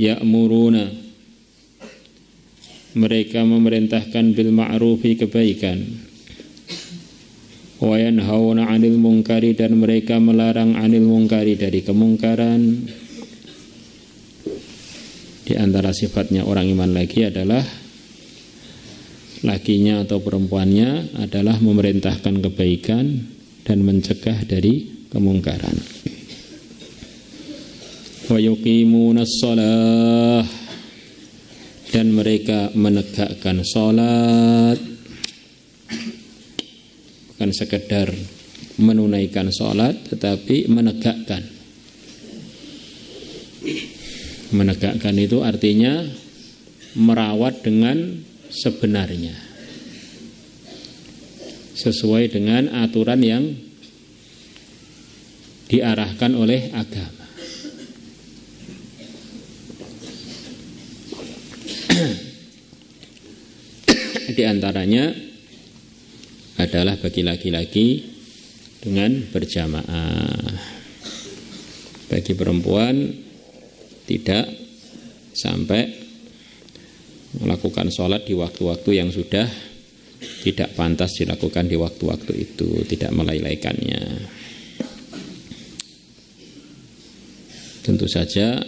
ya'muruna, mereka memerintahkan bil ma'rufi, kebaikan, wa yanhauna 'anil munkari, dan mereka melarang 'anil munkari, dari kemungkaran. Di antara sifatnya orang iman lagi adalah lakinya atau perempuannya adalah memerintahkan kebaikan dan mencegah dari kemungkaran. Wa yuqimunas shalah, dan mereka menegakkan salat, bukan sekedar menunaikan salat tetapi menegakkan. Menegakkan itu artinya merawat dengan sebenarnya, sesuai dengan aturan yang diarahkan oleh agama. Di antaranya adalah bagi laki-laki dengan berjamaah, bagi perempuan tidak sampai melakukan sholat di waktu-waktu yang sudah tidak pantas dilakukan di waktu-waktu itu, tidak melalaikannya. Tentu saja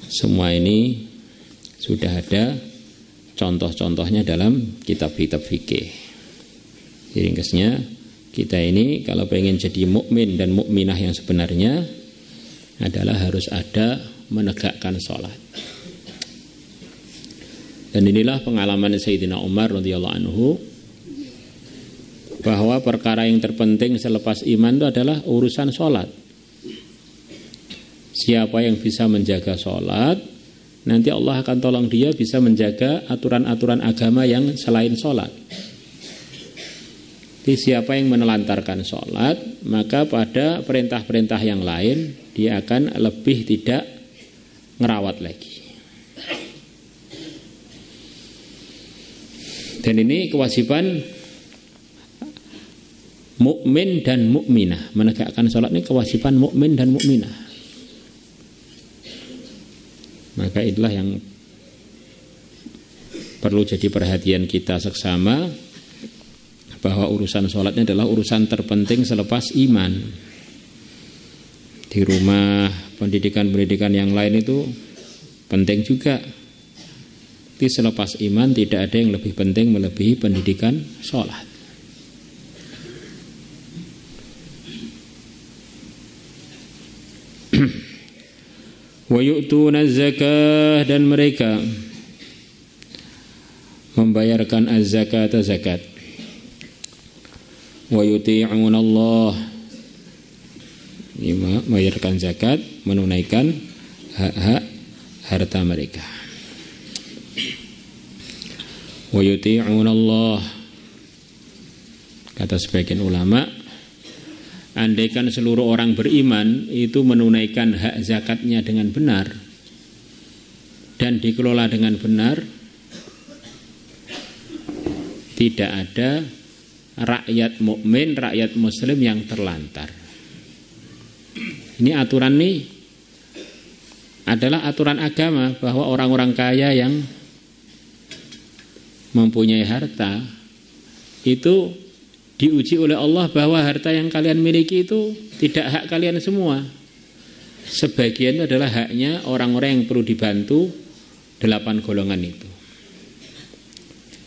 semua ini sudah ada contoh-contohnya dalam kitab-kitab fikih. Ringkasnya, kita ini kalau pengen jadi mukmin dan mukminah yang sebenarnya adalah harus ada menegakkan sholat. Dan inilah pengalaman Sayyidina Umar radhiyallahu anhu, bahwa perkara yang terpenting selepas iman itu adalah urusan sholat. Siapa yang bisa menjaga sholat, nanti Allah akan tolong dia bisa menjaga aturan-aturan agama yang selain sholat. Jadi siapa yang menelantarkan sholat, maka pada perintah-perintah yang lain dia akan lebih tidak ngerawat lagi. Dan ini kewajiban mukmin dan mukminah. Menegakkan sholat ini kewajiban mukmin dan mukminah. Maka itulah yang perlu jadi perhatian kita seksama, bahwa urusan sholatnya adalah urusan terpenting selepas iman. Di rumah, pendidikan-pendidikan yang lain itu penting juga. Tapi selepas iman tidak ada yang lebih penting melebihi pendidikan sholat. Wa yu'tuna zakah, dan mereka membayarkan az-zakat, zakat. Wa yuti'un Allah, membayarkan zakat, menunaikan hak-hak harta mereka. Wa yuti'un Allah, kata sebagian ulama, andaikan seluruh orang beriman itu menunaikan hak zakatnya dengan benar dan dikelola dengan benar, tidak ada rakyat mukmin, rakyat muslim yang terlantar. Ini aturan ini adalah aturan agama, bahwa orang-orang kaya yang mempunyai harta itu diuji oleh Allah bahwa harta yang kalian miliki itu tidak hak kalian semua. Sebagian itu adalah haknya orang-orang yang perlu dibantu, 8 golongan itu.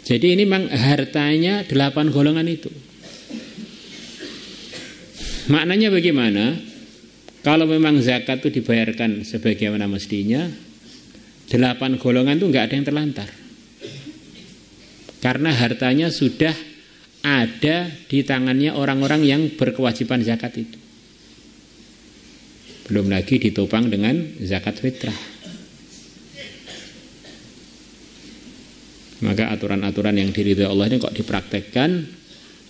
Jadi ini memang hartanya 8 golongan itu. Maknanya bagaimana? Kalau memang zakat itu dibayarkan sebagaimana mestinya, 8 golongan itu enggak ada yang terlantar. Karena hartanya sudah ada di tangannya orang-orang yang berkewajiban zakat itu. Belum lagi ditopang dengan zakat fitrah. Maka aturan-aturan yang diridhoi Allah ini kok dipraktekkan,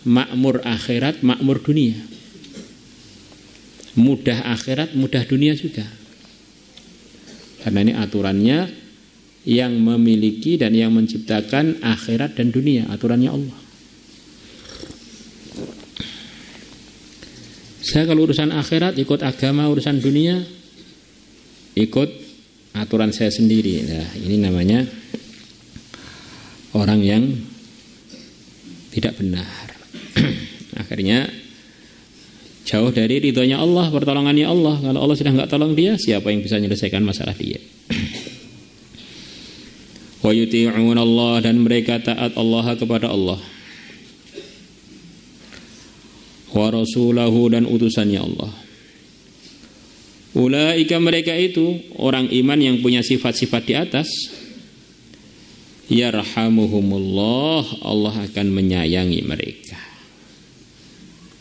makmur akhirat, makmur dunia. Mudah akhirat, mudah dunia juga. Karena ini aturannya yang memiliki dan yang menciptakan akhirat dan dunia, aturannya Allah. Saya kalau urusan akhirat ikut agama, urusan dunia ikut aturan saya sendiri. Nah, ini namanya orang yang tidak benar. Akhirnya jauh dari ridhonya Allah, pertolongannya Allah. Kalau Allah sudah nggak tolong dia, siapa yang bisa menyelesaikan masalah dia? Wa yuti'un Allah, dan mereka taat Allah kepada Allah. Wa rasulahu, dan utusannya Allah. Ulaika, mereka itu orang iman yang punya sifat-sifat di atas. Yarhamuhumullah, Allah akan menyayangi mereka.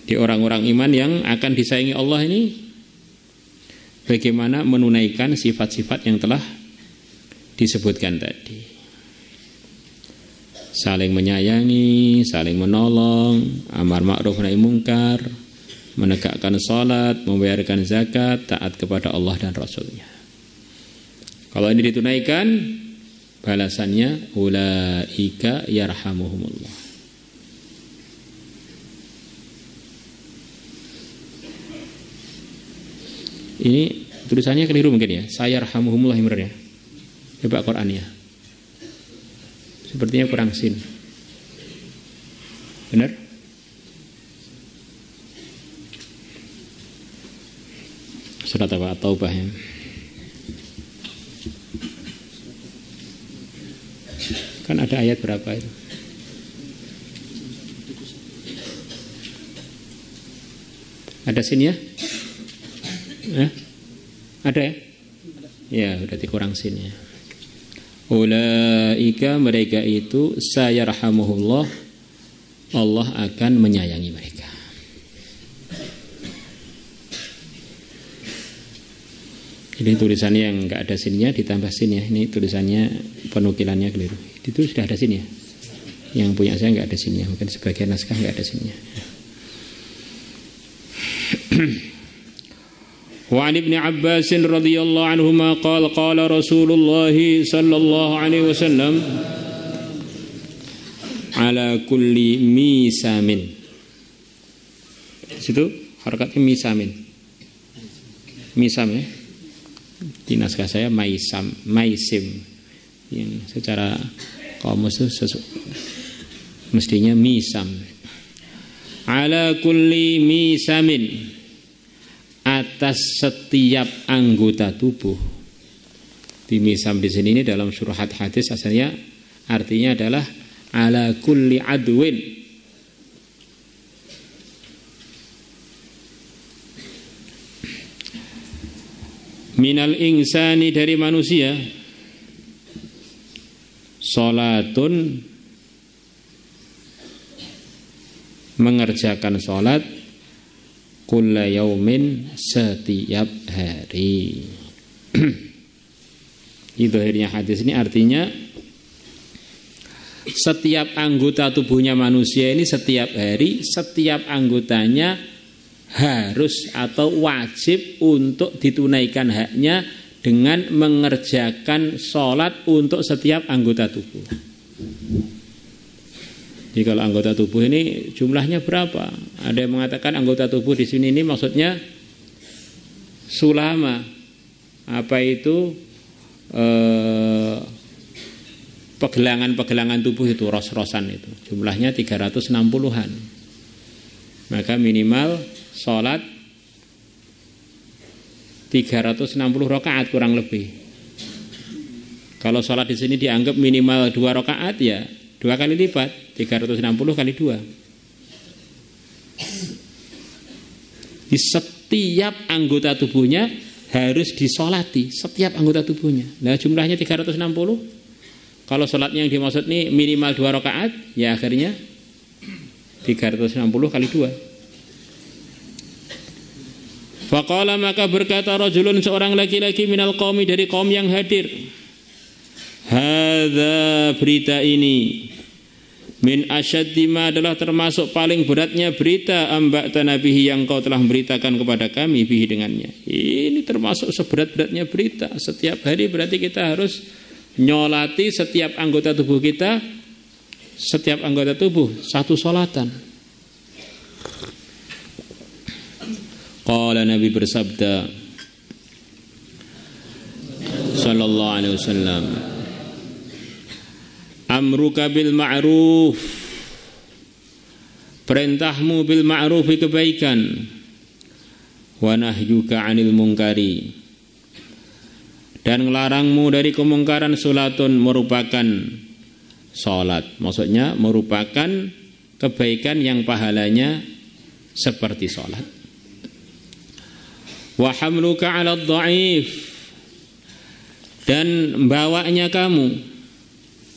Di orang-orang iman yang akan disayangi Allah ini, bagaimana menunaikan sifat-sifat yang telah disebutkan tadi. Saling menyayangi, saling menolong, amar ma'ruf nahi mungkar, menegakkan salat, membayarkan zakat, taat kepada Allah dan Rasulnya. Kalau ini ditunaikan, balasannya ulaika yarhamuhumullah. Ini tulisannya keliru mungkin ya. Sayarhamuhumullah ya. Coba Qur'annya. Sepertinya kurang sin. Benar? Surat apa? At-Taubah ya. Kan ada ayat berapa itu? Ada sin ya? Ada ya? Ya, berarti kurang sin ya. Ulaika, mereka itu sayarhamuhullah, Allah akan menyayangi mereka. Ini tulisannya yang enggak ada sinnya ditambah sin ya. Ini tulisannya penukilannya keliru. Itu sudah ada sin ya. Yang punya saya enggak ada sinnya. Mungkin sebagian naskah enggak ada sinnya. Wa an Ibnu Abbas radhiyallahu anhuma qala qala Rasulullah sallallahu alaihi wasallam ala kulli misamin. Situ harakatnya misamin. Misam ya. Di naskah saya maisim. Yang secara kamus itu mestinya misam. Ala kulli misamin, atas setiap anggota tubuh. Di misam di sini ini dalam surah hadis asalnya artinya adalah ala kulli adwin. Minal insani, dari manusia, salatun, mengerjakan salat, kulla yaumin, setiap hari. Itu akhirnya hadis ini artinya setiap anggota tubuhnya manusia ini setiap hari, setiap anggotanya harus atau wajib untuk ditunaikan haknya dengan mengerjakan sholat untuk setiap anggota tubuh. Jadi kalau anggota tubuh ini jumlahnya berapa? Ada yang mengatakan anggota tubuh di sini ini maksudnya sulama. Apa itu? Pegelangan-pegelangan tubuh itu, ros-rosan itu. Jumlahnya 360-an. Maka minimal sholat 360 rakaat kurang lebih. Kalau sholat di sini dianggap minimal 2 rakaat ya 2 kali lipat, 360 kali 2. Di setiap anggota tubuhnya harus disolati, setiap anggota tubuhnya. Nah jumlahnya 360. Kalau sholatnya yang dimaksud ini minimal 2 rakaat, ya akhirnya 360 kali 2. Faqala, maka berkata rajulun, seorang laki-laki, minal qaumi, dari kaum yang hadir, hadza, berita ini, min asyaddi ma, adalah termasuk paling beratnya berita, amba'tana bihi, yang kau telah memberitakan kepada kami, bihi, dengannya. Ini termasuk seberat-beratnya berita. Setiap hari berarti kita harus nyolati setiap anggota tubuh kita, setiap anggota tubuh satu solatan. Qala, Nabi bersabda sallallahu alaihi wasallam. Amruka bil ma'ruf, perintahmu bil ma'rufi kebaikan, wa nahyuka 'anil munkari, dan ngelarangmu dari kemungkaran. Salatun merupakan salat, maksudnya merupakan kebaikan yang pahalanya seperti salat. Wa hamluka 'alad dha'if, dan bawanya kamu,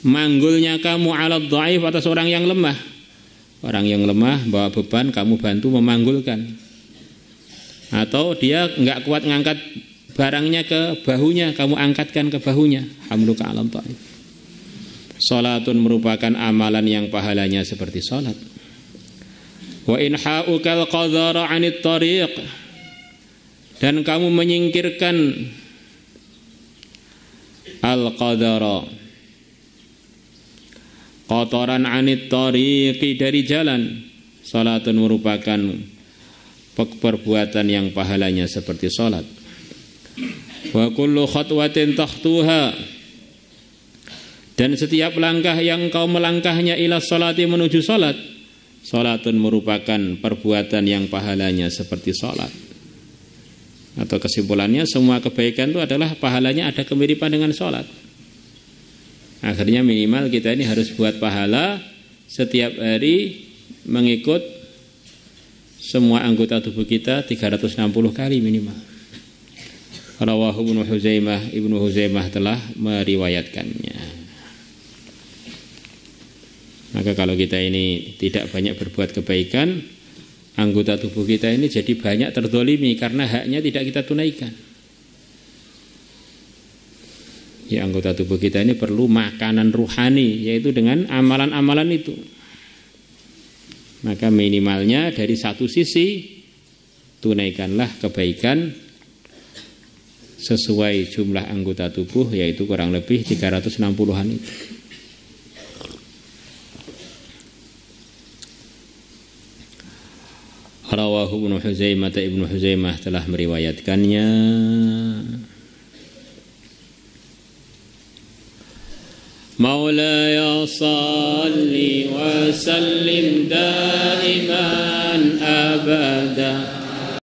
manggulnya kamu 'alad dha'if, atas orang yang lemah. Orang yang lemah bawa beban, kamu bantu memanggulkan. Atau dia enggak kuat ngangkat barangnya ke bahunya, kamu angkatkan ke bahunya. Hamluka 'alad dha'if. Salatun merupakan amalan yang pahalanya seperti salat. Wa inha'ukal qadhara 'anit tariq, dan kamu menyingkirkan al-qadhara, kotoran, 'anit tariqi, dari jalan. Salatun merupakan perbuatan yang pahalanya seperti salat. Wa kullu khatwatin takhtuha, dan setiap langkah yang kau melangkahnya ila salati, menuju salat. Salatun merupakan perbuatan yang pahalanya seperti salat. Atau kesimpulannya, semua kebaikan itu adalah pahalanya ada kemiripan dengan salat. Akhirnya minimal kita ini harus buat pahala setiap hari mengikut semua anggota tubuh kita 360 kali minimal. Rawahu Ibnu Huzaimah telah meriwayatkannya. Maka kalau kita ini tidak banyak berbuat kebaikan, anggota tubuh kita ini jadi banyak terdolimi karena haknya tidak kita tunaikan. Ya, anggota tubuh kita ini perlu makanan ruhani, yaitu dengan amalan-amalan itu. Maka minimalnya dari satu sisi, tunaikanlah kebaikan sesuai jumlah anggota tubuh, yaitu kurang lebih 360-an itu. Rawahu Ibnu Huzaimah telah meriwayatkannya. Maulaya salli wa sallim daiman abada